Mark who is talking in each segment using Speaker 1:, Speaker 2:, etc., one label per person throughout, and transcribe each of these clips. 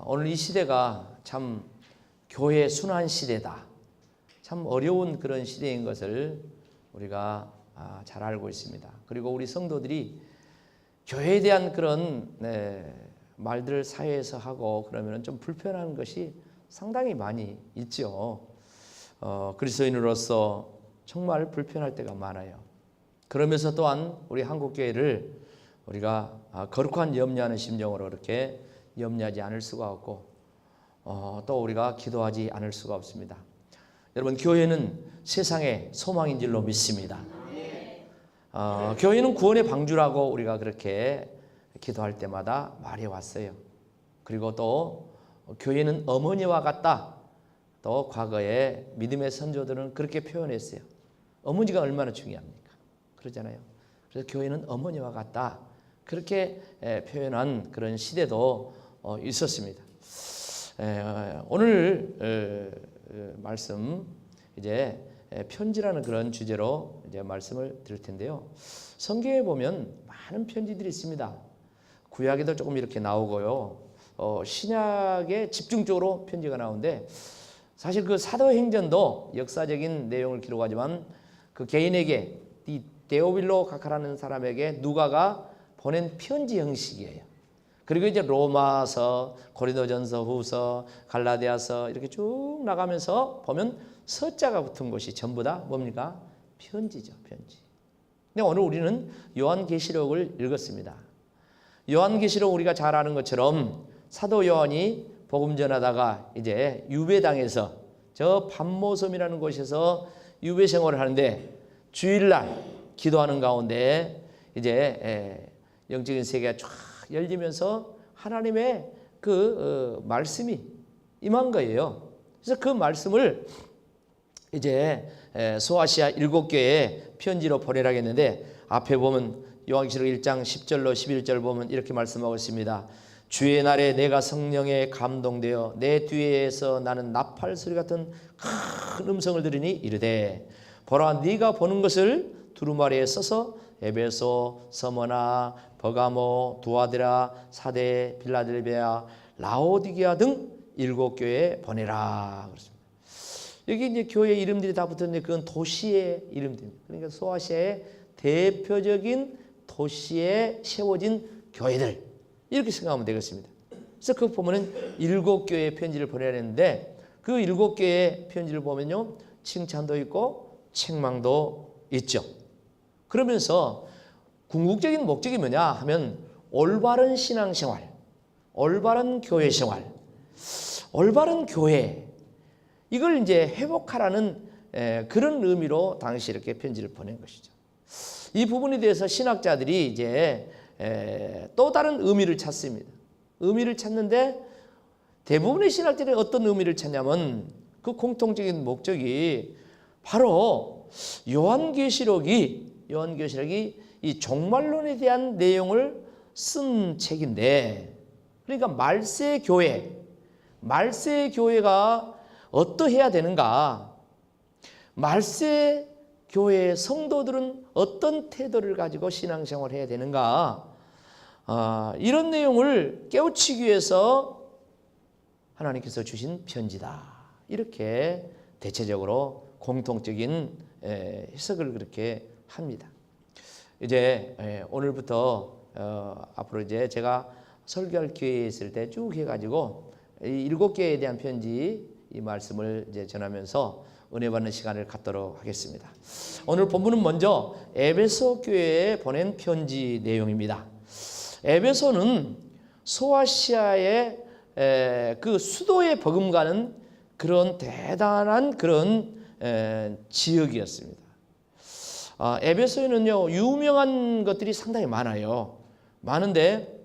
Speaker 1: 오늘 이 시대가 참 교회 순환 시대다. 참 어려운 그런 시대인 것을 우리가 잘 알고 있습니다. 그리고 우리 성도들이 교회에 대한 그런 말들을 사회에서 하고 그러면 좀 불편한 것이 상당히 많이 있죠. 그리스도인으로서 정말 불편할 때가 많아요. 그러면서 또한 우리 한국교회를 우리가 거룩한 염려하는 심정으로 그렇게 염려하지 않을 수가 없고 또 우리가 기도하지 않을 수가 없습니다. 여러분, 교회는 세상의 소망인 줄로 믿습니다. 교회는 구원의 방주라고 우리가 그렇게 기도할 때마다 말해왔어요. 그리고 또 교회는 어머니와 같다. 또 과거에 믿음의 선조들은 그렇게 표현했어요. 어머니가 얼마나 중요합니까? 그러잖아요. 그래서 교회는 어머니와 같다. 그렇게 표현한 그런 시대도 있었습니다. 오늘 말씀 이제 편지라는 그런 주제로 이제 말씀을 드릴 텐데요. 성경에 보면 많은 편지들이 있습니다. 구약에도 조금 이렇게 나오고요. 신약에 집중적으로 편지가 나오는데 사실 그 사도행전도 역사적인 내용을 기록하지만 그 개인에게 이 데오빌로 가카라는 사람에게 누가가 보낸 편지 형식이에요. 그리고 이제 로마서, 고린도전서, 후서, 갈라디아서 이렇게 쭉 나가면서 보면 서자가 붙은 것이 전부 다 뭡니까? 편지죠, 편지. 근데 오늘 우리는 요한계시록을 읽었습니다. 요한계시록 우리가 잘 아는 것처럼 사도 요한이 복음 전하다가 이제 유배당에서 저 반모섬이라는 곳에서 유배 생활을 하는데 주일날 기도하는 가운데 이제 영적인 세계가 쫙 열리면서 하나님의 그 말씀이 임한 거예요. 그래서 그 말씀을 이제 소아시아 7교회에 편지로 보내라고 했는데 앞에 보면 요한계시록 1장 10절로 11절 보면 이렇게 말씀하고 있습니다. 주의 날에 내가 성령에 감동되어 내 뒤에서 나는 나팔 소리 같은 큰 음성을 들으니 이르되 보라 네가 보는 것을 두루마리에 써서 에베소, 서머나, 버가모, 두아드라, 사데, 빌라델베아, 라오디게아 등 7교회에 보내라. 그렇습니다. 여기 이제 교회 이름들이 다 붙었는데 그건 도시의 이름들입니다. 그러니까 소아시아의 대표적인 도시에 세워진 교회들 이렇게 생각하면 되겠습니다. 그래서 그 보면은 7교회의 편지를 보내야 되는데 그 7교회의 편지를 보면요 칭찬도 있고 책망도 있죠. 그러면서 궁극적인 목적이 뭐냐 하면 올바른 신앙생활, 올바른 교회생활, 올바른 교회 이걸 이제 회복하라는 그런 의미로 당시 이렇게 편지를 보낸 것이죠. 이 부분에 대해서 신학자들이 이제 또 다른 의미를 찾습니다. 의미를 찾는데 대부분의 신학자들이 어떤 의미를 찾냐면 그 공통적인 목적이 바로 요한계시록이 이 종말론에 대한 내용을 쓴 책인데 그러니까 말세의 교회가 어떠해야 되는가, 말세 교회의 성도들은 어떤 태도를 가지고 신앙생활을 해야 되는가, 이런 내용을 깨우치기 위해서 하나님께서 주신 편지다. 이렇게 대체적으로 공통적인 해석을 그렇게 합니다. 이제 오늘부터 앞으로 이제 제가 설교할 기회에 있을 때 쭉 해가지고 이 7개에 대한 편지 이 말씀을 이제 전하면서 은혜 받는 시간을 갖도록 하겠습니다. 오늘 본문은 먼저 에베소 교회에 보낸 편지 내용입니다. 에베소는 소아시아의 그 수도에 버금가는 그런 대단한 그런 지역이었습니다. 에베소에는요 유명한 것들이 상당히 많아요. 많은데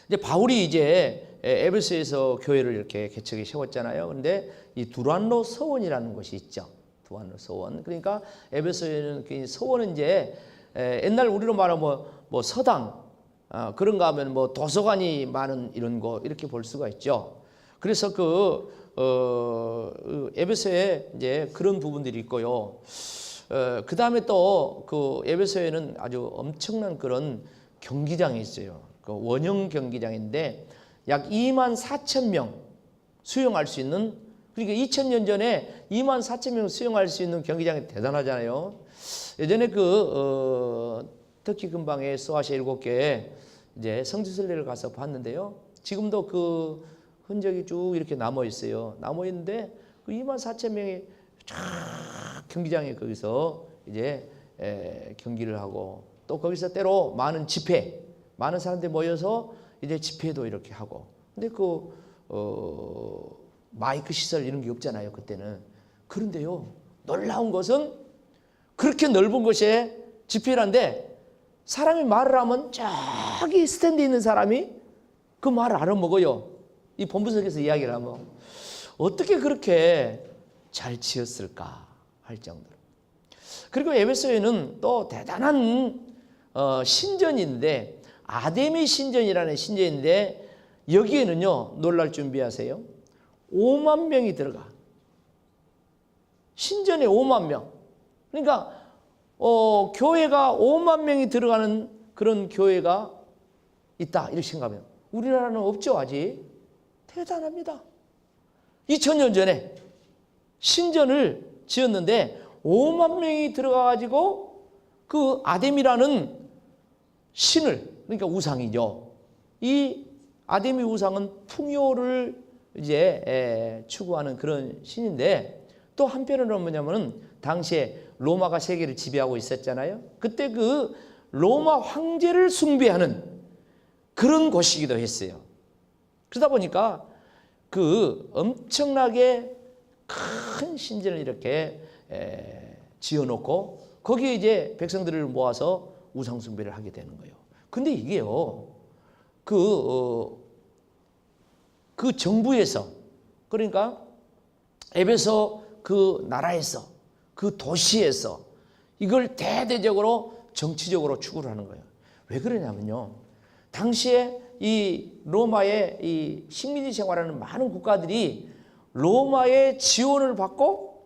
Speaker 1: 이제 바울이 이제 에베소에서 교회를 이렇게 개척해 세웠잖아요. 그런데 이 두란노 서원이라는 곳이 있죠. 두란노 서원. 그러니까 에베소에는 그 서원은 이제 옛날 우리로 말하면 뭐 서당 그런가 하면 뭐 도서관이 많은 이런 곳 이렇게 볼 수가 있죠. 그래서 에베소에 이제 그런 부분들이 있고요. 그 다음에 또 그 에베소에는 아주 엄청난 그런 경기장이 있어요. 그 원형 경기장인데 약 2만 4천 명 수용할 수 있는, 그러니까 2000년 전에 2만 4천 명 수용할 수 있는 경기장이 대단하잖아요. 예전에 터키 근방에 소아시아 7개에 이제 성지순례를 가서 봤는데요. 지금도 그 흔적이 쭉 이렇게 남아 있어요. 남아 있는데 그 2만 4천 명이 쫙 경기장에 거기서 이제 경기를 하고, 또 거기서 때로 많은 집회, 많은 사람들이 모여서 이제 집회도 이렇게 하고. 근데 마이크 시설 이런 게 없잖아요, 그때는. 그런데요, 놀라운 것은 그렇게 넓은 곳에 집회를 하는데 사람이 말을 하면 저기 스탠드에 있는 사람이 그 말을 알아먹어요. 이 본부석에서 이야기를 하면 어떻게 그렇게 잘 지었을까 할 정도로. 그리고 에베소에는 또 대단한 신전인데, 아데미 신전이라는 신전인데 여기에는요, 놀랄 준비하세요. 5만 명이 들어가. 신전에 5만 명. 그러니까 교회가 5만 명이 들어가는 그런 교회가 있다, 이렇게 생각하면. 우리나라는 없죠, 아직. 대단합니다. 2000년 전에 신전을 지었는데 5만 명이 들어가가지고 그 아데미라는 신을, 그러니까 우상이죠. 이 아데미 우상은 풍요를 이제 추구하는 그런 신인데, 또 한편으로는 뭐냐면은 당시에 로마가 세계를 지배하고 있었잖아요. 그때 그 로마 황제를 숭배하는 그런 곳이기도 했어요. 그러다 보니까 그 엄청나게 큰 신전을 이렇게 지어놓고 거기에 이제 백성들을 모아서 우상 숭배를 하게 되는 거예요. 근데 이게요, 그 정부에서, 그러니까 에베소 그 나라에서, 그 도시에서 이걸 대대적으로 정치적으로 추구를 하는 거예요. 왜 그러냐면요, 당시에 이 로마의 이 식민지 생활하는 많은 국가들이 로마의 지원을 받고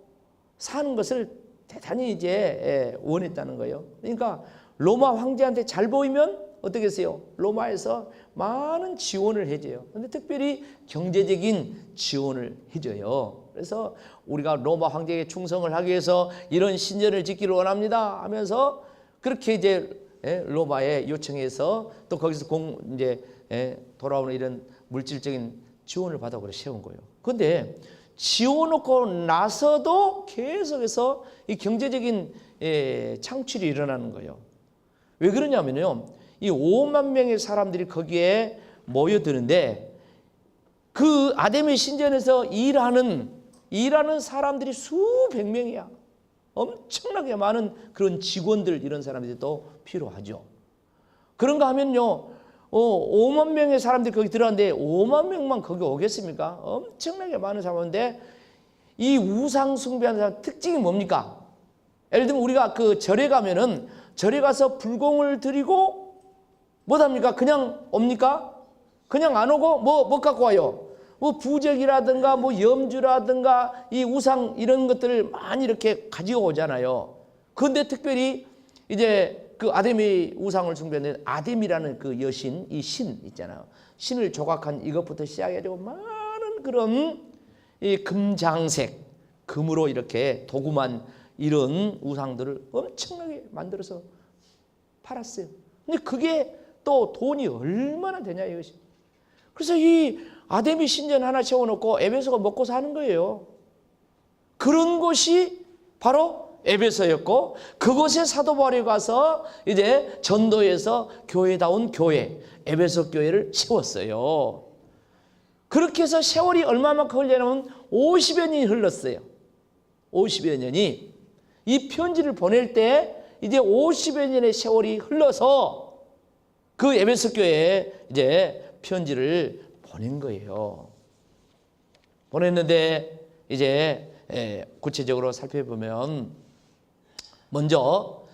Speaker 1: 사는 것을 대단히 이제 원했다는 거예요. 그러니까 로마 황제한테 잘 보이면 어떻게 했어요? 로마에서 많은 지원을 해줘요. 근데 특별히 경제적인 지원을 해줘요. 그래서 우리가 로마 황제에게 충성을 하기 위해서 이런 신전을 짓기를 원합니다 하면서 그렇게 이제 로마에 요청해서 또 거기서 이제 돌아오는 이런 물질적인 지원을 받아 그래 세운 거예요. 그런데 지어놓고 나서도 계속해서 이 경제적인 창출이 일어나는 거예요. 왜 그러냐면요, 이 5만 명의 사람들이 거기에 모여드는데 그 아데미 신전에서 일하는 사람들이 수백 명이야. 엄청나게 많은 그런 직원들, 이런 사람들이 또 필요하죠. 그런가 하면요, 5만 명의 사람들이 거기 들어갔는데 5만 명만 거기 오겠습니까? 엄청나게 많은 사람인데 이 우상 숭배하는 사람 특징이 뭡니까? 예를 들면 우리가 그 절에 가면은 절에 가서 불공을 드리고 뭐합니까? 그냥 옵니까? 그냥 안 오고 뭐 갖고 와요? 뭐 부적이라든가 뭐 염주라든가 이 우상 이런 것들을 많이 이렇게 가지고 오잖아요. 그런데 특별히 이제 그 아데미 우상을 숭배하는 아데미라는 그 여신, 이 신 있잖아요. 신을 조각한 이것부터 시작해가지고 많은 그런 이 금장색, 금으로 이렇게 도구만 이런 우상들을 엄청나게 만들어서 팔았어요. 근데 그게 또 돈이 얼마나 되냐 이것이. 그래서 이 아데미 신전 하나 세워놓고 에베소가 먹고 사는 거예요. 그런 곳이 바로 에베소였고, 그곳에 사도 바울이 가서 이제 전도해서 교회다운 교회, 에베소 교회를 세웠어요. 그렇게 해서 세월이 얼마만큼 흘려나면 50여 년이 흘렀어요. 50여 년이. 이 편지를 보낼 때 이제 50여 년의 세월이 흘러서 그 에베소 교회에 이제 편지를 보낸 거예요. 보냈는데 이제 구체적으로 살펴보면 먼저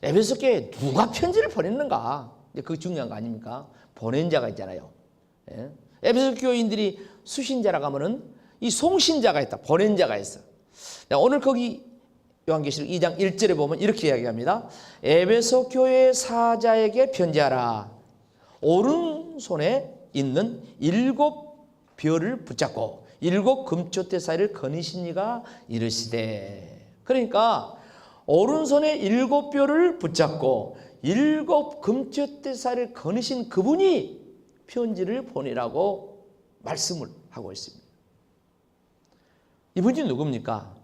Speaker 1: 에베소 교회에 누가 편지를 보냈는가? 그게 중요한 거 아닙니까? 보낸 자가 있잖아요. 에베소 교인들이 수신자라고 하면은 이 송신자가 있다. 보낸 자가 있어. 오늘 거기 요한계시록 2장 1절에 보면 이렇게 이야기합니다. 에베소 교회 사자에게 편지하라. 오른손에 있는 7 별을 붙잡고 7 금초대 사이를 거니신 이가 이르시되. 그러니까 오른손에 7 별을 붙잡고 7 금초대 사이를 거니신 그분이 편지를 보내라고 말씀을 하고 있습니다. 이분이 누굽니까?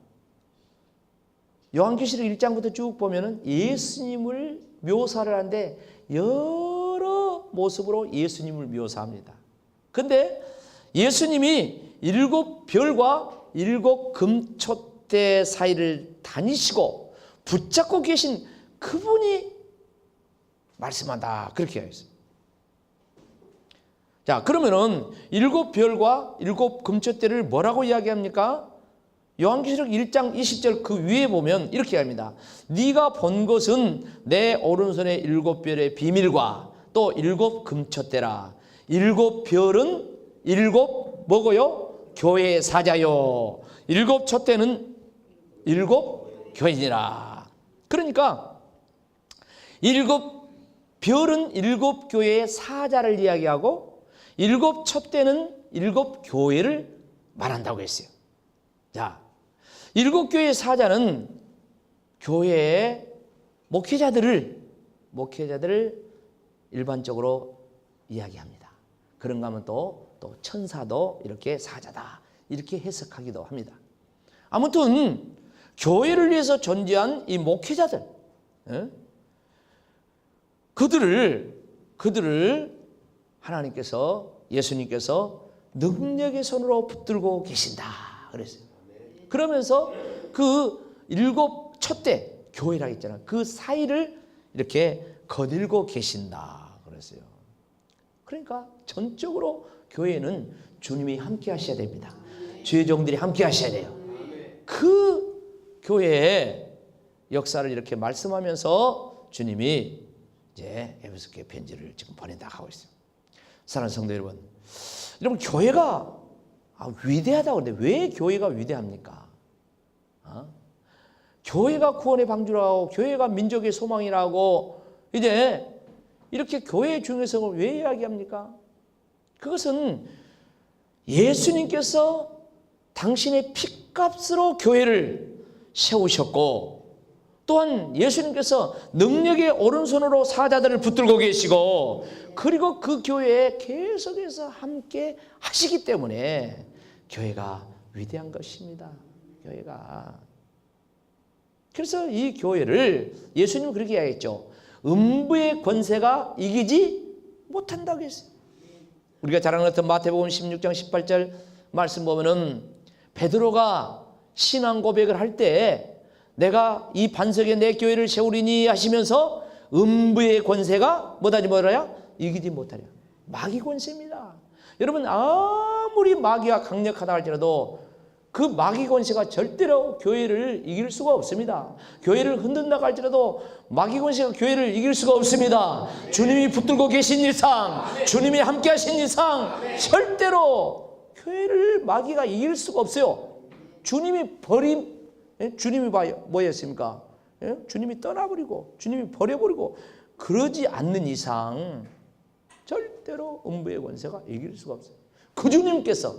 Speaker 1: 요한계시록 1장부터 쭉 보면은 예수님을 묘사를 하는데 여러 모습으로 예수님을 묘사합니다. 근데 예수님이 7 별과 7 금촛대 사이를 다니시고 붙잡고 계신 그분이 말씀한다. 그렇게 하였어요. 자, 그러면은 7 별과 7 금촛대를 뭐라고 이야기합니까? 요한계시록 1장 20절 그 위에 보면 이렇게 합니다. 네가 본 것은 내 오른손의 7 별의 비밀과 또 7 금촛대라. 7 별은 7 뭐고요? 교회의 사자요. 7 촛대는 7 교인이라. 그러니까 7 별은 7 교회의 사자를 이야기하고 7 촛대는 7 교회를 말한다고 했어요. 자, 7 교회의 사자는 교회의 목회자들을 일반적으로 이야기합니다. 그런가 하면 또 천사도 이렇게 사자다 이렇게 해석하기도 합니다. 아무튼 교회를 위해서 존재한 이 목회자들, 그들을 하나님께서 예수님께서 능력의 손으로 붙들고 계신다 그랬어요. 그러면서 그 7 촛대 교회라 했잖아요. 그 사이를 이렇게 거닐고 계신다 그랬어요. 그러니까 전적으로 교회는 주님이 함께 하셔야 됩니다. 죄종들이 함께 하셔야 돼요. 그 교회의 역사를 이렇게 말씀하면서 주님이 이제 에베소 교회 편지를 지금 보낸다고 하고 있어요. 사랑하는 성도 여러분, 교회가 위대하다고 하는데 왜 교회가 위대합니까? 교회가 구원의 방주라고, 교회가 민족의 소망이라고 이제 이렇게 교회의 중요성을 왜 이야기합니까? 그것은 예수님께서 당신의 피값으로 교회를 세우셨고, 또한 예수님께서 능력의 오른손으로 사자들을 붙들고 계시고, 그리고 그 교회에 계속해서 함께 하시기 때문에 교회가 위대한 것입니다. 교회가. 그래서 이 교회를 예수님은 그렇게 이야기했죠. 음부의 권세가 이기지 못한다고 했어요. 우리가 잘 아는 마태복음 16장 18절 말씀 보면은 베드로가 신앙 고백을 할 때 내가 이 반석에 내 교회를 세우리니 하시면서 음부의 권세가 뭐라야? 이기지 못하랴. 마귀 권세입니다. 여러분, 아무리 마귀가 강력하다 할지라도 그 마귀 권세가 절대로 교회를 이길 수가 없습니다. 교회를 흔든다고 할지라도 마귀 권세가 교회를 이길 수가 없습니다. 주님이 붙들고 계신 이상, 주님이 함께 하신 이상 절대로 교회를 마귀가 이길 수가 없어요. 주님이 주님이 뭐였습니까? 주님이 떠나버리고 주님이 버려버리고 그러지 않는 이상 절대로 음부의 권세가 이길 수가 없어요. 그 주님께서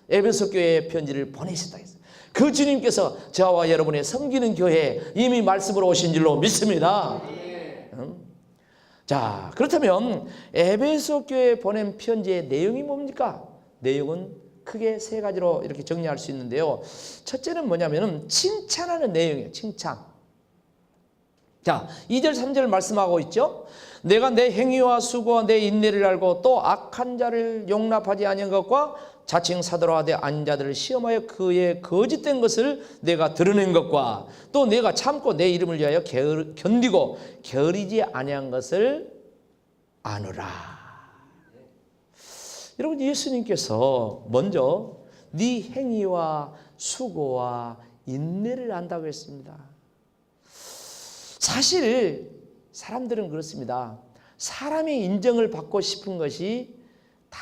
Speaker 1: 에베소 교회에 편지를 보내셨다 했어요. 그 주님께서 저와 여러분의 섬기는 교회에 이미 말씀으로 오신 줄로 믿습니다. 자, 그렇다면 에베소 교회에 보낸 편지의 내용이 뭡니까? 내용은 크게 3가지로 이렇게 정리할 수 있는데요. 첫째는 뭐냐면은 칭찬하는 내용이에요. 칭찬. 자, 2절 3절 말씀하고 있죠. 내가 내 행위와 수고와 내 인내를 알고 또 악한 자를 용납하지 아니한 것과 자칭 사도라 하되 아닌 자들을 시험하여 그의 거짓된 것을 내가 드러낸 것과 또 내가 참고 내 이름을 위하여 견디고 게으르지 아니한 것을 아노라. 여러분, 예수님께서 먼저 네 행위와 수고와 인내를 안다고 했습니다. 사실 사람들은 그렇습니다. 사람의 인정을 받고 싶은 것이 다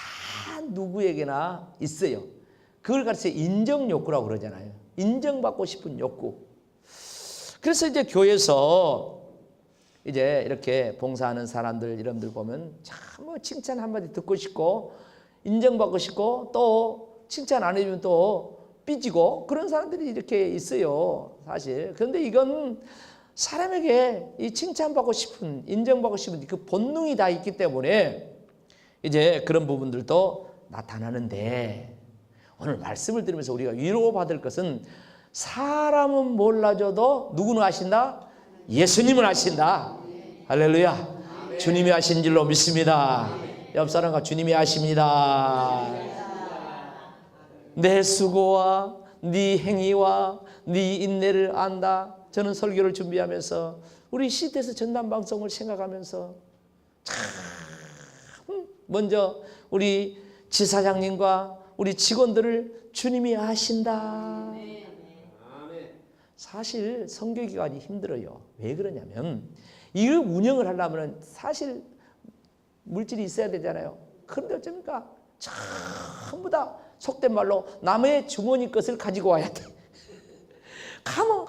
Speaker 1: 누구에게나 있어요. 그걸 가르쳐 인정 욕구라고 그러잖아요. 인정받고 싶은 욕구. 그래서 이제 교회에서 이제 이렇게 봉사하는 사람들 이름들 보면 참 뭐 칭찬 한마디 듣고 싶고 인정받고 싶고 또 칭찬 안 해주면 또 삐지고 그런 사람들이 이렇게 있어요, 사실. 그런데 이건 사람에게 이 칭찬받고 싶은, 인정받고 싶은 그 본능이 다 있기 때문에 이제 그런 부분들도 나타나는데, 오늘 말씀을 들으면서 우리가 위로받을 것은 사람은 몰라줘도 누구는 아신다? 예수님은 아신다. 할렐루야. 주님이 아신 줄로 믿습니다. 옆 사람과 주님이 아십니다. 내 수고와 네 행위와 네 인내를 안다. 저는 설교를 준비하면서 우리 시대에서 전담방송을 생각하면서 참 먼저 우리 지사장님과 우리 직원들을 주님이 아신다. 사실 선교기관이 힘들어요. 왜 그러냐면 이걸 운영을 하려면 사실 물질이 있어야 되잖아요. 그런데 어쩌니까 전부 다 속된 말로 남의 주머니 것을 가지고 와야 돼.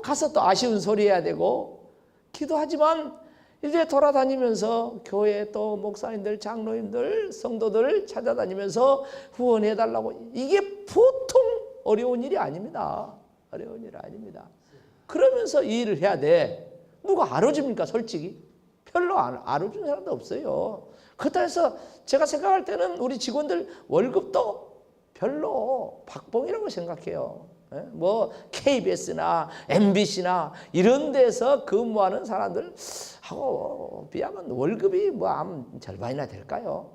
Speaker 1: 가서 또 아쉬운 소리 해야 되고, 기도하지만 이제 돌아다니면서 교회 또 목사님들, 장로님들, 성도들 찾아다니면서 후원해달라고, 이게 보통 어려운 일이 아닙니다. 어려운 일이 아닙니다. 그러면서 이 일을 해야 돼. 누가 알아줍니까? 솔직히 별로 알아주는 사람도 없어요. 그렇다 해서 제가 생각할 때는 우리 직원들 월급도 별로 박봉이라고 생각해요. 뭐 KBS나 MBC나 이런 데서 근무하는 사람들하고 비하면 월급이 뭐 절반이나 될까요?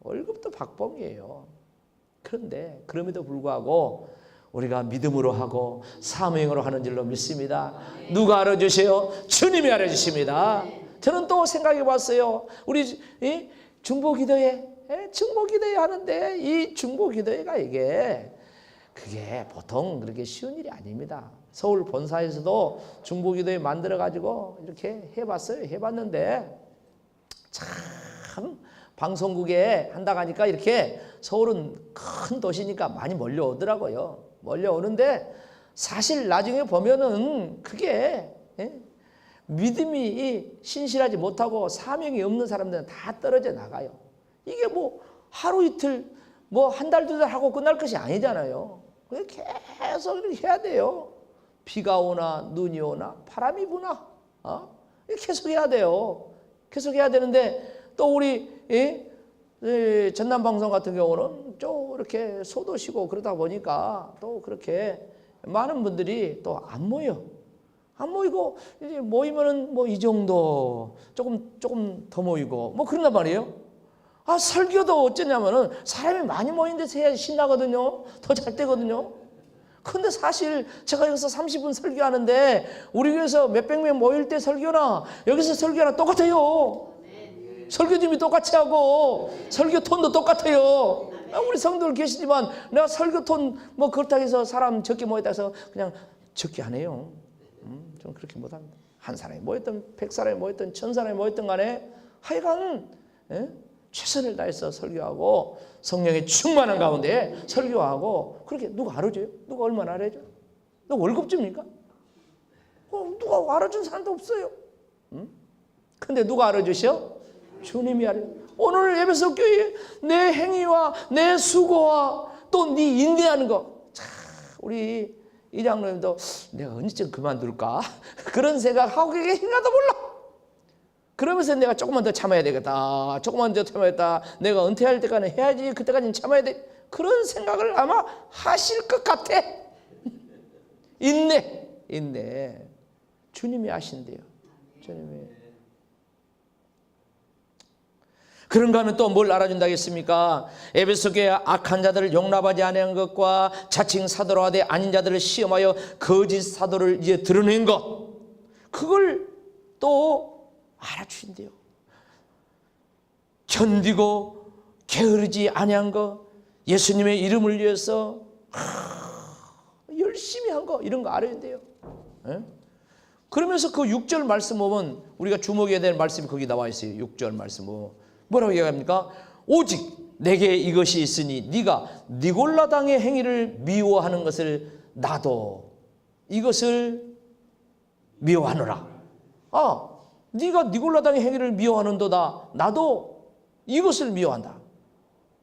Speaker 1: 월급도 박봉이에요. 그런데 그럼에도 불구하고 우리가 믿음으로 하고 사명으로 하는 줄로 믿습니다. 누가 알아주세요? 주님이 알아주십니다. 저는 또 생각해 봤어요. 우리 중보기도회, 중보기도회 하는데 이 중보기도회가 그게 보통 그렇게 쉬운 일이 아닙니다. 서울 본사에서도 중보기도회 만들어 가지고 이렇게 해봤어요. 해봤는데 참 방송국에 한다고 하니까 이렇게 서울은 큰 도시니까 많이 몰려오더라고요. 몰려오는데 사실 나중에 보면은 그게 믿음이 신실하지 못하고 사명이 없는 사람들은 다 떨어져 나가요. 이게 뭐 하루 이틀 뭐 한 달 두 달 하고 끝날 것이 아니잖아요. 계속 이렇게 해야 돼요. 비가 오나 눈이 오나 바람이 부나 계속 해야 돼요. 계속 해야 되는데 또 우리 전남방송 같은 경우는 좀 이렇게 소도시고 그러다 보니까 또 그렇게 많은 분들이 또 안 모여. 안 모이고 이제 모이면은 뭐 이 정도 조금 더 모이고 뭐 그런단 말이에요. 설교도 어쩌냐면은 사람이 많이 모인 데서 해야 신나거든요. 더 잘 되거든요. 근데 사실 제가 여기서 30분 설교하는데 우리 교회에서 몇백 명 모일 때 설교나 여기서 설교나 똑같아요. 설교팀이 똑같이 하고 설교 톤도 똑같아요. 우리 성도들 계시지만 내가 설교 톤 뭐 그렇다고 해서 사람 적게 모였다 해서 그냥 적게 안 해요. 좀 그렇게 못합니다. 한 사람이 모였든 100사람이 모였든 1000사람이 모였든 간에 하여간 최선을 다해서 설교하고 성령의 충만한 가운데 설교하고 그렇게 누가 알아줘요? 누가 얼마나 알아줘요? 누가 월급 줍니까? 누가 알아준 사람도 없어요. 근데 누가 알아주셔? 주님이 알아요. 오늘 에베소 교회 내 행위와 내 수고와 또 네 인내하는 거. 우리 이 장로님도 내가 언제쯤 그만둘까? 그런 생각하고 계신가도 몰라. 그러면서 내가 조금만 더 참아야 되겠다. 조금만 더 참아야겠다. 내가 은퇴할 때까지 해야지. 그때까지는 참아야 돼. 그런 생각을 아마 하실 것 같아. 인내. 주님이 아신대요. 주님이. 그런가 하면 또 뭘 알아준다겠습니까? 에베소 교회 악한 자들을 용납하지 아니한 것과 자칭 사도로 하되 아닌 자들을 시험하여 거짓 사도를 이제 드러낸 것, 그걸 또 알아주신대요. 견디고 게으르지 아니한 것, 예수님의 이름을 위해서 열심히 한 거, 이런 거 알아준대요. 그러면서 그 6절 말씀 보면 우리가 주목해야 될 말씀이 거기 나와 있어요. 6절 말씀 뭐라고 얘기합니까? 오직 내게 이것이 있으니 네가 니골라당의 행위를 미워하는 것을 나도 이것을 미워하노라. 네가 니골라 당의 행위를 미워하는도다. 나도 이것을 미워한다.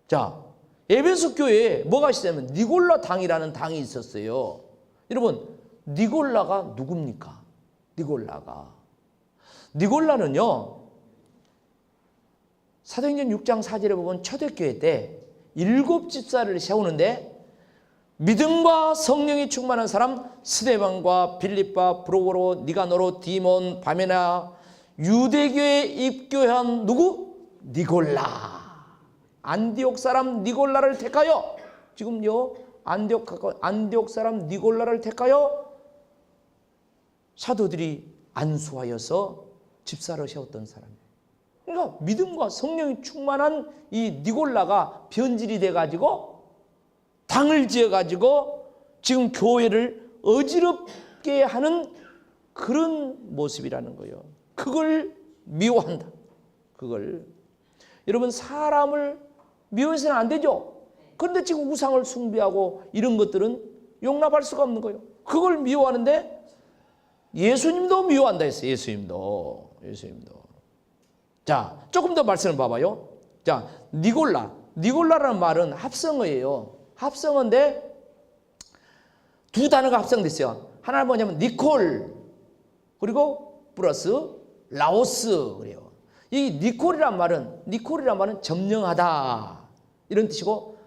Speaker 1: 자, 에베소 교회에 뭐가 있었냐면 니골라 당이라는 당이 있었어요. 여러분, 니골라가 누굽니까? 니골라는요, 사도행전 6장 4절에 보면 초대교회 때 7집사를 세우는데 믿음과 성령이 충만한 사람 스데반과 빌립과 브로고로 니가노로 디몬 바메나 유대교에 입교한 누구? 니골라. 안디옥 사람 니골라를 택하여, 지금요 안디옥 사람 니골라를 택하여 사도들이 안수하여서 집사로 세웠던 사람이에요. 그러니까 믿음과 성령이 충만한 이 니골라가 변질이 돼가지고 당을 지어가지고 지금 교회를 어지럽게 하는 그런 모습이라는 거예요. 그걸 미워한다. 그걸. 여러분, 사람을 미워해서는 안 되죠. 그런데 지금 우상을 숭배하고 이런 것들은 용납할 수가 없는 거예요. 그걸 미워하는데 예수님도 미워한다 했어요. 예수님도. 자, 조금 더 말씀을 봐봐요. 자, 니골라라는 말은 합성어예요. 합성어인데 두 단어가 합성됐어요. 하나는 뭐냐면 니콜, 그리고 플러스 라오스 그래요. 이 니콜이란 말은 점령하다 이런 뜻이고,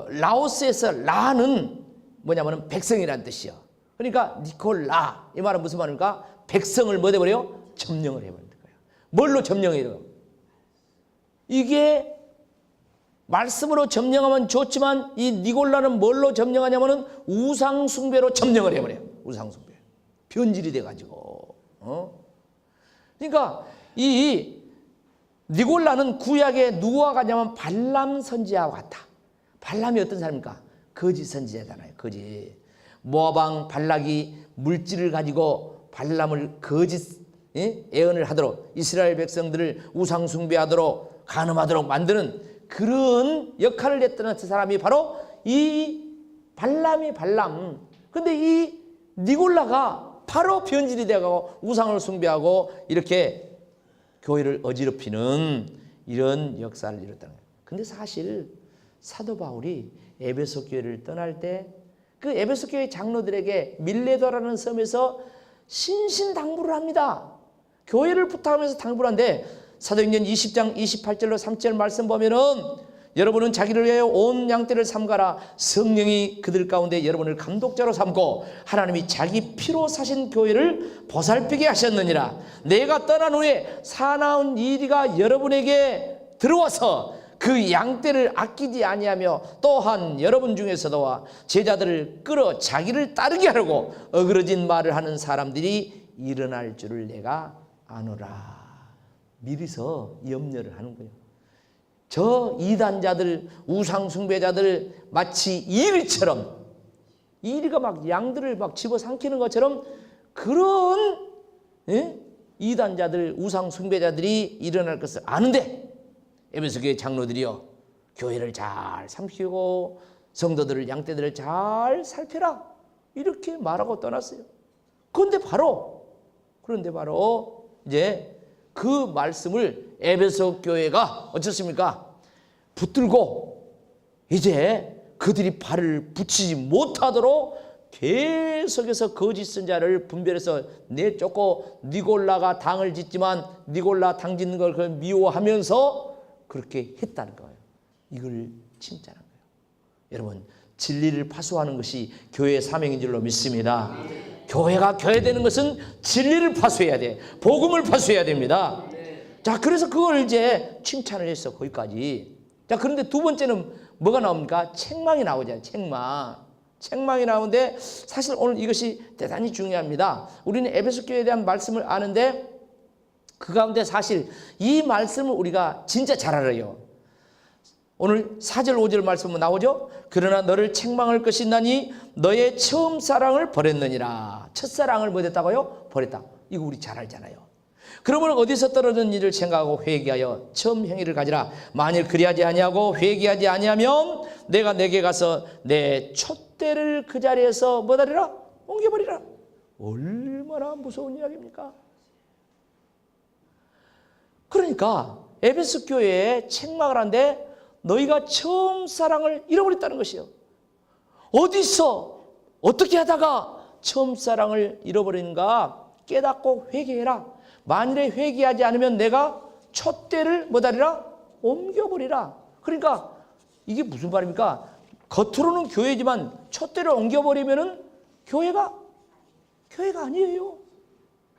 Speaker 1: 라오스에서 라는 뭐냐면 백성이라는 뜻이요. 그러니까 니콜라 이 말은 무슨 말입니까? 백성을 뭐 해버려요? 점령을 해버리는 거예요. 뭘로 점령해요? 이게 말씀으로 점령하면 좋지만 이 니골라는 뭘로 점령하냐면은 우상 숭배로 점령을 해버려요. 우상 숭배. 변질이 돼가지고. 그러니까 이 니골라는 구약에 누구와 같냐면 발람 선지자와 같다. 발람이 어떤 사람입니까? 거짓 선지자잖아요. 거짓. 모압왕 발락이 물질을 가지고 발람을 거짓 예언을 하도록 이스라엘 백성들을 우상 숭배하도록 간음하도록 만드는 그런 역할을 했던 사람이 바로 이 발람. 근데 이 니골라가 바로 변질이 되고 우상을 숭배하고 이렇게 교회를 어지럽히는 이런 역사를 이뤘다는 거예요. 근데 사실 사도 바울이 에베소 교회를 떠날 때 그 에베소 교회 장로들에게 밀레도라는 섬에서 신신당부를 합니다. 교회를 부탁하면서 당부를 하는데 사도행전 20장 28절로 30절 말씀 보면은 여러분은 자기를 위하여 온 양떼를 삼가라. 성령이 그들 가운데 여러분을 감독자로 삼고 하나님이 자기 피로 사신 교회를 보살피게 하셨느니라. 내가 떠난 후에 사나운 이리가 여러분에게 들어와서 그 양떼를 아끼지 아니하며 또한 여러분 중에서도 제자들을 끌어 자기를 따르게 하려고 어그러진 말을 하는 사람들이 일어날 줄을 내가 아노라. 미리서 염려를 하는 거예요. 저 이단자들, 우상숭배자들 마치 이리처럼, 이리가 막 양들을 막 집어삼키는 것처럼 그런 이단자들, 우상숭배자들이 일어날 것을 아는데 에베소 교회 장로들이요, 교회를 잘 삼키고 성도들을, 양떼들을 잘 살펴라 이렇게 말하고 떠났어요. 그런데 바로 이제 그 말씀을 에베소 교회가 어떻습니까? 붙들고 이제 그들이 발을 붙이지 못하도록 계속해서 거짓 선자를 분별해서 내쫓고 니골라가 당을 짓지만 니골라 당 짓는 걸 그걸 미워하면서 그렇게 했다는 거예요. 이걸 칭찬한 거예요. 여러분, 진리를 파수하는 것이 교회의 사명인 줄로 믿습니다. 교회가 교회되는 것은 진리를 파수해야 돼. 복음을 파수해야 됩니다. 자, 그래서 그걸 이제 칭찬을 했어, 거기까지. 자, 그런데 두 번째는 뭐가 나옵니까? 책망이 나오잖아요. 책망이 나오는데 사실 오늘 이것이 대단히 중요합니다. 우리는 에베소 교회에 대한 말씀을 아는데 그 가운데 사실 이 말씀을 우리가 진짜 잘 알아요. 오늘 4절 5절 말씀은 나오죠. 그러나 너를 책망할 것이 있나니 너의 처음 사랑을 버렸느니라. 첫사랑을 뭐 했다고요? 버렸다. 이거 우리 잘 알잖아요. 그러면 어디서 떨어진 일을 생각하고 회개하여 처음 행위를 가지라. 만일 그리하지 아니하고 회개하지 아니하면 내가 내게 가서 내 촛대를 그 자리에서 뭐하리라? 옮겨버리라. 얼마나 무서운 이야기입니까? 그러니까 에베소 교회에 책망을 하는데 너희가 처음 사랑을 잃어버렸다는 것이요. 어디서 어떻게 하다가 처음 사랑을 잃어버리는가 깨닫고 회개해라. 만일에 회개하지 않으면 내가 촛대를 뭐다리라? 옮겨버리라. 그러니까 이게 무슨 말입니까? 겉으로는 교회지만 촛대를 옮겨버리면은 교회가 아니에요.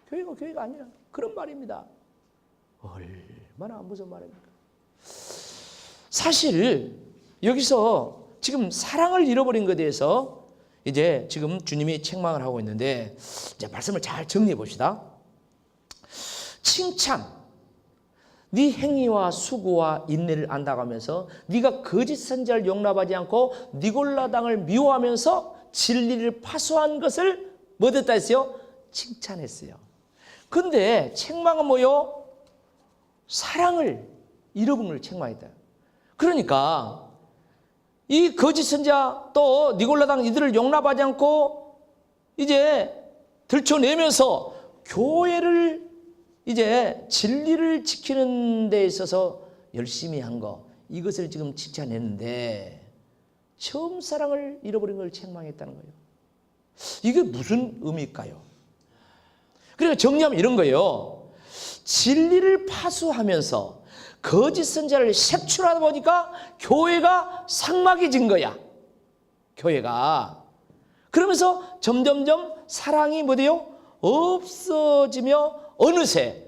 Speaker 1: 교회가 아니라 그런 말입니다. 얼마나 무서운 말입니까? 사실 여기서 지금 사랑을 잃어버린 것에 대해서 이제 지금 주님이 책망을 하고 있는데 이제 말씀을 잘 정리해 봅시다. 칭찬, 네 행위와 수고와 인내를 안다고 하면서 네가 거짓 선지자를 용납하지 않고 니골라당을 미워하면서 진리를 파수한 것을 뭐 됐다 했어요? 칭찬했어요. 근데 책망은 뭐요? 사랑을 잃어버린 걸 책망했다. 그러니까 이 거짓 선지자 또 니골라당 이들을 용납하지 않고 이제 들춰내면서 교회를 이제 진리를 지키는 데 있어서 열심히 한 거, 이것을 지금 칭찬했는데 처음 사랑을 잃어버린 걸 책망했다는 거예요. 이게 무슨 의미일까요? 그러니까 정리하면 이런 거예요. 진리를 파수하면서 거짓 선지자를 색출하다 보니까 교회가 삭막해진 거야. 교회가. 그러면서 점점점 사랑이 뭐 돼요? 없어지며 어느새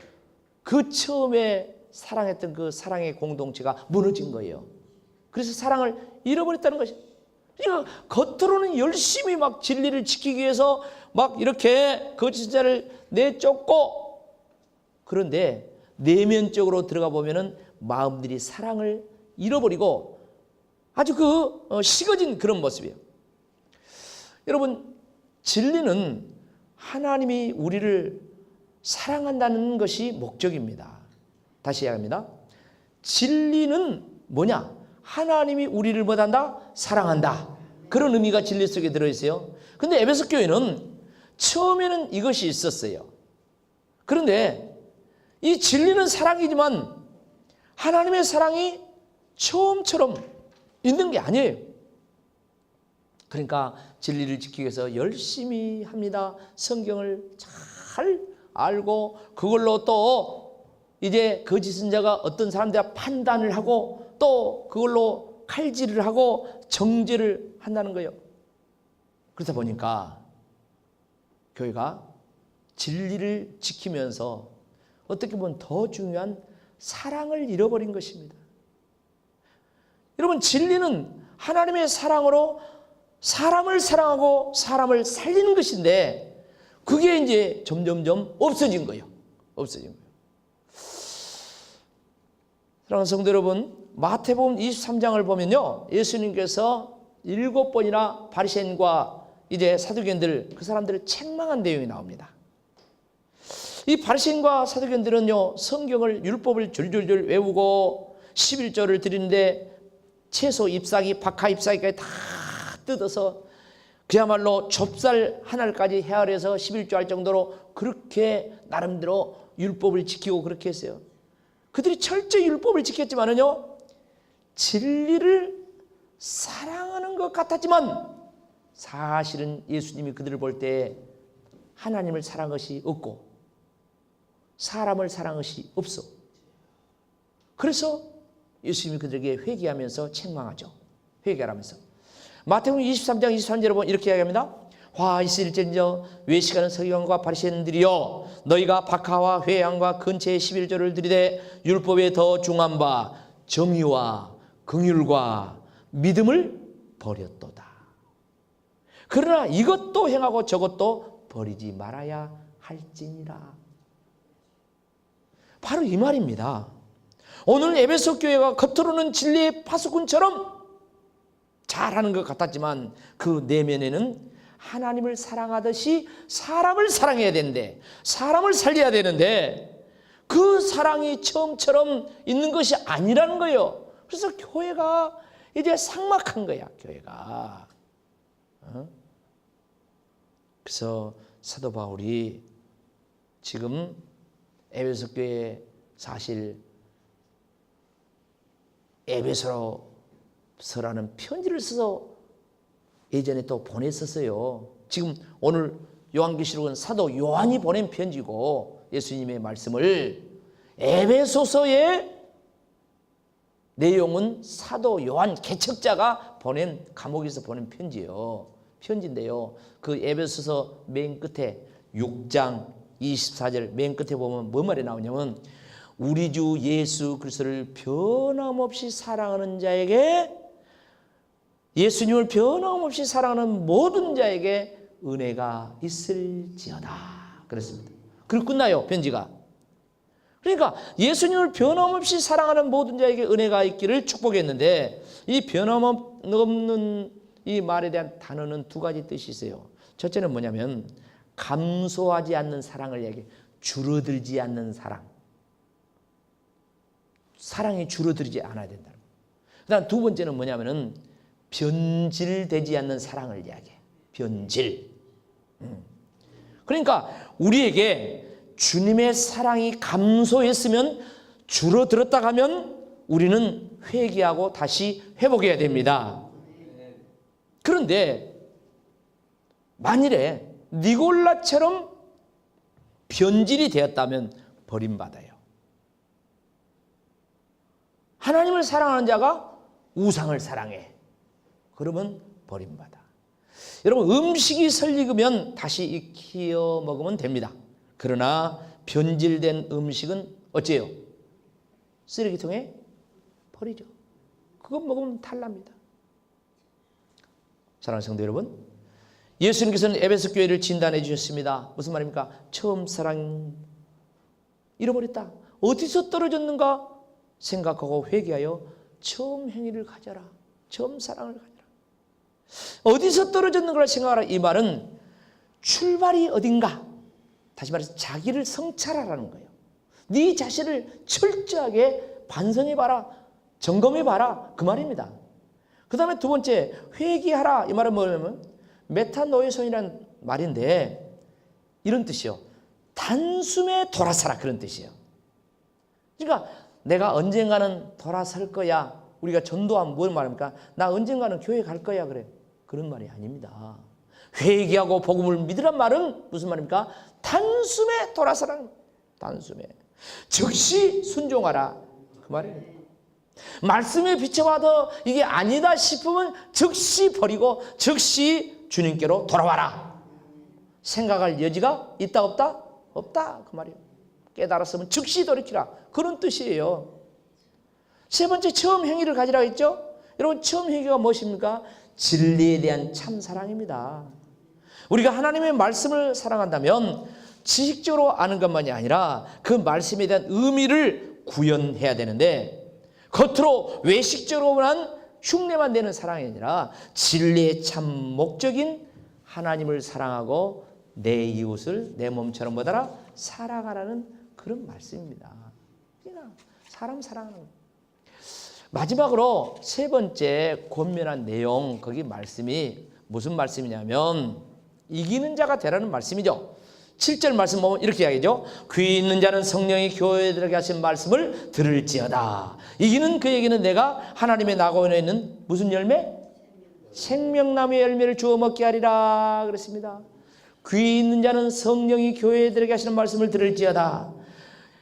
Speaker 1: 그 처음에 사랑했던 그 사랑의 공동체가 무너진 거예요. 그래서 사랑을 잃어버렸다는 것이. 그러니까 겉으로는 열심히 막 진리를 지키기 위해서 막 이렇게 거짓 선지자를 내쫓고, 그런데 내면적으로 들어가 보면은 마음들이 사랑을 잃어버리고 아주 식어진 그런 모습이에요. 여러분, 진리는 하나님이 우리를 사랑한다는 것이 목적입니다. 다시 이야기합니다. 진리는 뭐냐? 하나님이 우리를 뭐한다? 사랑한다. 그런 의미가 진리 속에 들어있어요. 근데 에베소 교회는 처음에는 이것이 있었어요. 그런데 이 진리는 사랑이지만 하나님의 사랑이 처음처럼 있는 게 아니에요. 그러니까 진리를 지키기 위해서 열심히 합니다. 성경을 잘 알고 그걸로 또 이제 거짓 선지자가 어떤 사람들과 판단을 하고 또 그걸로 칼질을 하고 정죄를 한다는 거예요. 그러다 보니까 교회가 진리를 지키면서 어떻게 보면 더 중요한 사랑을 잃어버린 것입니다. 여러분, 진리는 하나님의 사랑으로 사람을 사랑하고 사람을 살리는 것인데 그게 이제 점점점 없어진 거예요. 없어진 거예요. 사랑하는 성도 여러분, 마태복음 23장을 보면요, 예수님께서 7번이나 바리새인과 이제 사두개인들, 그 사람들을 책망한 내용이 나옵니다. 이 바리새인과 사두개인들은요, 성경을 율법을 줄줄줄 외우고 11조를 드리는데 채소 잎사귀, 박하 잎사귀까지 다 뜯어서 그야말로 좁쌀 한 알까지 헤아려서 11조 할 정도로 그렇게 나름대로 율법을 지키고 그렇게 했어요. 그들이 철저히 율법을 지켰지만은요, 진리를 사랑하는 것 같았지만 사실은 예수님이 그들을 볼 때 하나님을 사랑한 것이 없고 사람을 사랑한 것이 없어. 그래서 예수님이 그들에게 회개하면서 책망하죠. 회개하면서. 마태복음 23장 23절에 보면 이렇게 이야기합니다. 화 있을진저 외식하는 서기관과 바리새인들이여, 너희가 박하와 회양과 근처의 11조를 드리되 율법에 더 중한 바 정의와 긍휼과 믿음을 버렸도다. 그러나 이것도 행하고 저것도 버리지 말아야 할지니라. 바로 이 말입니다. 오늘 에베소 교회가 겉으로는 진리의 파수꾼처럼 잘하는 것 같았지만 그 내면에는 하나님을 사랑하듯이 사람을 사랑해야 되는데, 사람을 살려야 되는데 그 사랑이 처음처럼 있는 것이 아니라는 거예요. 그래서 교회가 이제 삭막한 거야, 교회가. 그래서 사도 바울이 지금 에베소 교회에 사실 에베소서라는 편지를 써서 예전에 또 보냈었어요. 지금 오늘 요한계시록은 사도 요한이 보낸 편지고 예수님의 말씀을 에베소서의 내용은 사도 요한 개척자가 보낸 감옥에서 보낸 편지인데요. 그 에베소서 맨 끝에 6장 24절 맨 끝에 보면 뭐 말이 나오냐면 우리 주 예수 그리스도를 변함없이 사랑하는 자에게 예수님을 변함없이 사랑하는 모든 자에게 은혜가 있을지어다 그랬습니다. 그리고 끝나요 편지가. 그러니까 예수님을 변함없이 사랑하는 모든 자에게 은혜가 있기를 축복했는데 이 변함없는 이 말에 대한 단어는 두 가지 뜻이 있어요. 첫째는 뭐냐면 감소하지 않는 사랑을 얘기해. 줄어들지 않는 사랑. 사랑이 줄어들지 않아야 된다. 그다음 두 번째는 뭐냐면은 변질되지 않는 사랑을 이야기해. 변질. 그러니까 우리에게 주님의 사랑이 감소했으면 줄어들었다 하면 우리는 회개하고 다시 회복해야 됩니다. 그런데 만일에 니골라처럼 변질이 되었다면 버림받아요. 하나님을 사랑하는 자가 우상을 사랑해. 그러면 버림받아. 여러분 음식이 설익으면 다시 익혀 먹으면 됩니다. 그러나 변질된 음식은 어째요? 쓰레기통에 버리죠. 그거 먹으면 탈납니다. 사랑하는 성도 여러분, 예수님께서는 에베소 교회를 진단해 주셨습니다. 무슨 말입니까? 처음 사랑 잃어버렸다. 어디서 떨어졌는가 생각하고 회개하여 처음 행위를 가져라. 처음 사랑을 가져라. 어디서 떨어졌는가를 생각하라. 이 말은 출발이 어딘가. 다시 말해서 자기를 성찰하라는 거예요. 네 자신을 철저하게 반성해봐라. 점검해봐라. 그 말입니다. 그 다음에 두 번째 회개하라. 이 말은 뭐냐면 메타노에손이라는 말인데 이런 뜻이요. 단숨에 돌아서라. 그런 뜻이에요. 그러니까 내가 언젠가는 돌아설 거야. 우리가 전도하면 뭘 말합니까? 나 언젠가는 교회 갈 거야. 그래. 그런 말이 아닙니다. 회개하고 복음을 믿으란 말은 무슨 말입니까? 단숨에 돌아서라는 단숨에. 즉시 순종하라. 그 말입니다. 말씀에 비춰봐도 이게 아니다 싶으면 즉시 버리고 즉시 주님께로 돌아와라. 생각할 여지가 있다 없다? 없다. 그 말이에요. 깨달았으면 즉시 돌이키라. 그런 뜻이에요. 세 번째 처음 행위를 가지라고 했죠. 여러분 처음 행위가 무엇입니까? 진리에 대한 참 사랑입니다. 우리가 하나님의 말씀을 사랑한다면 지식적으로 아는 것만이 아니라 그 말씀에 대한 의미를 구현해야 되는데 겉으로 외식적으로만 흉내만 내는 사랑이 아니라 진리의 참 목적인 하나님을 사랑하고 내 이웃을 내 몸처럼 뭐더라? 사랑하라는 그런 말씀입니다. 사람 사랑하는 거. 마지막으로 세 번째 권면한 내용 거기 말씀이 무슨 말씀이냐면 이기는 자가 되라는 말씀이죠. 7절 말씀 보면 이렇게 이야기하죠. 귀 있는 자는 성령이 교회들에게 하신 말씀을 들을지어다. 이기는 그에게는 내가 하나님의 나고원에 있는 무슨 열매? 생명나무의 열매를 주어 먹게 하리라 그랬습니다. 귀 있는 자는 성령이 교회들에게 하시는 말씀을 들을지어다.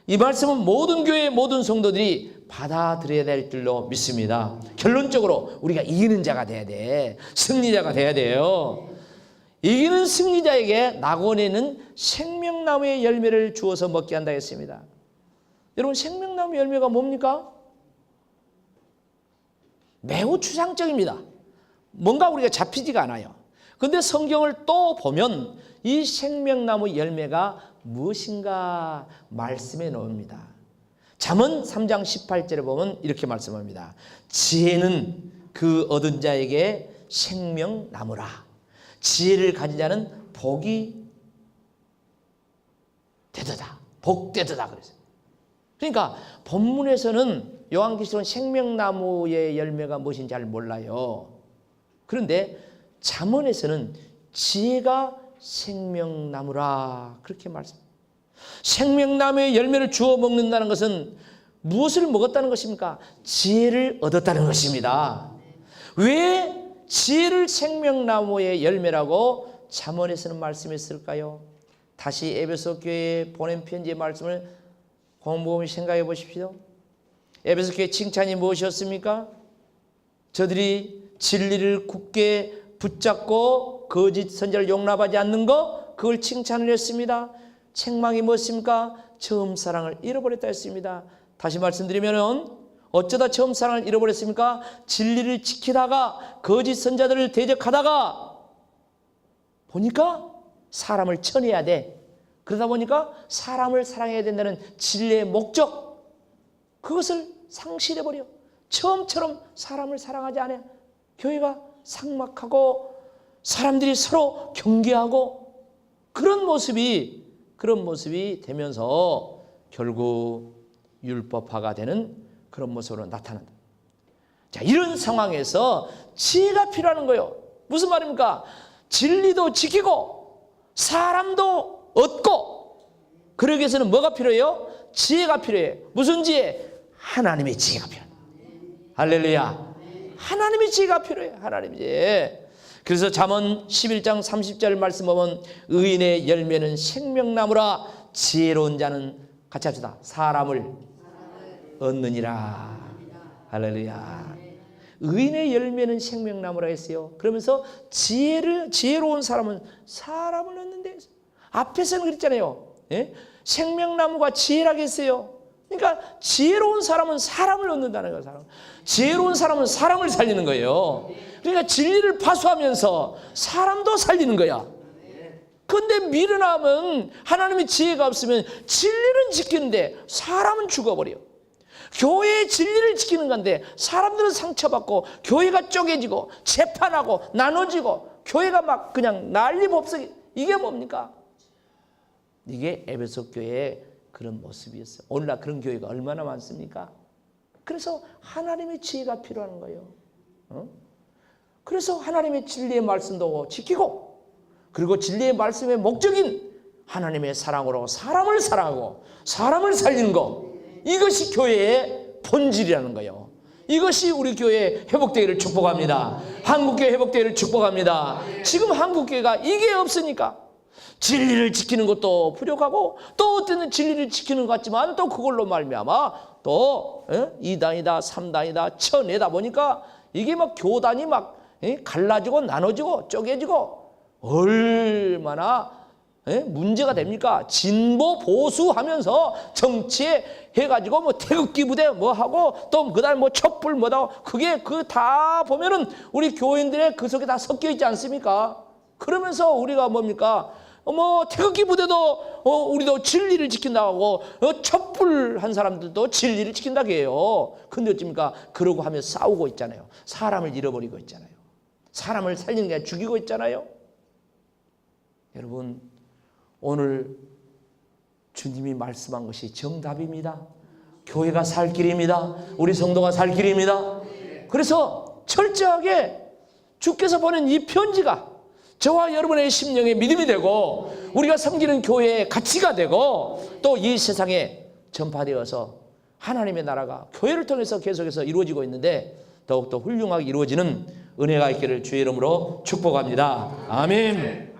Speaker 1: 이 말씀은 모든 교회 모든 성도들이 받아들여야 될 줄로 믿습니다. 결론적으로 우리가 이기는 자가 돼야 돼. 승리자가 돼야 돼요. 이기는 승리자에게 낙원에는 생명나무의 열매를 주어서 먹게 한다 했습니다. 여러분 생명나무 열매가 뭡니까? 매우 추상적입니다. 뭔가 우리가 잡히지가 않아요. 그런데 성경을 또 보면 이 생명나무 열매가 무엇인가 말씀해 놓습니다. 잠언 3장 18절에 보면 이렇게 말씀합니다. 지혜는 그 얻은 자에게 생명나무라. 지혜를 가진 자는 복이 되도다. 복되도다 그랬어요. 그러니까 본문에서는 요한계시록은 생명나무의 열매가 무엇인지 잘 몰라요. 그런데 잠언에서는 지혜가 생명나무라. 그렇게 말씀. 생명나무의 열매를 주워 먹는다는 것은 무엇을 먹었다는 것입니까? 지혜를 얻었다는 것입니다. 왜 지혜를 생명나무의 열매라고 잠언에서는 말씀했을까요? 다시 에베소 교회에 보낸 편지의 말씀을 곰곰이 생각해 보십시오. 에베소 교회 칭찬이 무엇이었습니까? 저들이 진리를 굳게 붙잡고 거짓 선지자를 용납하지 않는 것, 그걸 칭찬을 했습니다. 책망이 무엇입니까? 처음 사랑을 잃어버렸다 했습니다. 다시 말씀드리면 어쩌다 처음 사랑을 잃어버렸습니까? 진리를 지키다가 거짓 선지자들을 대적하다가 보니까 사람을 쳐내야 돼. 그러다 보니까 사람을 사랑해야 된다는 진리의 목적, 그것을 상실해버려. 처음처럼 사람을 사랑하지 않아. 교회가 삭막하고 사람들이 서로 경계하고 그런 모습이 되면서 결국 율법화가 되는 그런 모습으로 나타난다. 자, 이런 상황에서 지혜가 필요한 거예요. 무슨 말입니까? 진리도 지키고 사람도 얻고, 그러기 위해서는 뭐가 필요해요? 지혜가 필요해요. 무슨 지혜? 하나님의 지혜가 필요해요. 할렐루야. 하나님의 지혜가 필요해요. 하나님의 지혜. 그래서 잠언 11장 30절 말씀 보면 의인의 열매는 생명나무라 지혜로운 자는 같이 합시다. 사람을 얻느니라. 할렐루야. 의인의 열매는 생명나무라 했어요. 그러면서 지혜로운 사람은 사람을 얻는데, 앞에서는 그랬잖아요. 예? 생명나무가 지혜라고 했어요. 그러니까 지혜로운 사람은 사람을 얻는다는 거예요. 사람. 지혜로운 사람은 사람을 살리는 거예요. 그러니까 진리를 파수하면서 사람도 살리는 거야. 그런데 미련함은, 하나님의 지혜가 없으면 진리는 지키는데 사람은 죽어버려. 교회의 진리를 지키는 건데 사람들은 상처받고 교회가 쪼개지고 재판하고 나눠지고 교회가 막 그냥 난리법석이, 이게 뭡니까? 이게 에베소 교회의 그런 모습이었어요. 오늘날 그런 교회가 얼마나 많습니까? 그래서 하나님의 지혜가 필요한 거예요. 그래서 하나님의 진리의 말씀도 지키고, 그리고 진리의 말씀의 목적인 하나님의 사랑으로 사람을 사랑하고 사람을 살리는 것, 이것이 교회의 본질이라는 거예요. 이것이 우리 교회 회복되기를 축복합니다. 한국교회 회복되기를 축복합니다. 지금 한국교회가 이게 없으니까 진리를 지키는 것도 부족하고, 또 어떤 진리를 지키는 것 같지만 또 그걸로 말미암아 또 2단이다 3단이다 쳐내다 보니까 이게 막 교단이 막 갈라지고 나눠지고 쪼개지고 얼마나 문제가 됩니까? 진보 보수 하면서 정치에 해가지고 뭐 태극기 부대 뭐 하고 또 그다음 뭐 촛불 뭐다, 그게 그 다 보면은 우리 교인들의 그 속에 다 섞여 있지 않습니까? 그러면서 우리가 뭡니까? 뭐 태극기 부대도 우리도 진리를 지킨다고 하고 촛불 한 사람들도 진리를 지킨다고 해요. 근데 어찌입니까? 그러고 하면 싸우고 있잖아요. 사람을 잃어버리고 있잖아요. 사람을 살리는 게 아니라 죽이고 있잖아요. 여러분, 오늘 주님이 말씀한 것이 정답입니다. 교회가 살 길입니다. 우리 성도가 살 길입니다. 그래서 철저하게 주께서 보낸 이 편지가 저와 여러분의 심령의 믿음이 되고 우리가 섬기는 교회의 가치가 되고 또 이 세상에 전파되어서 하나님의 나라가 교회를 통해서 계속해서 이루어지고 있는데 더욱더 훌륭하게 이루어지는 은혜가 있기를 주의 이름으로 축복합니다. 아멘.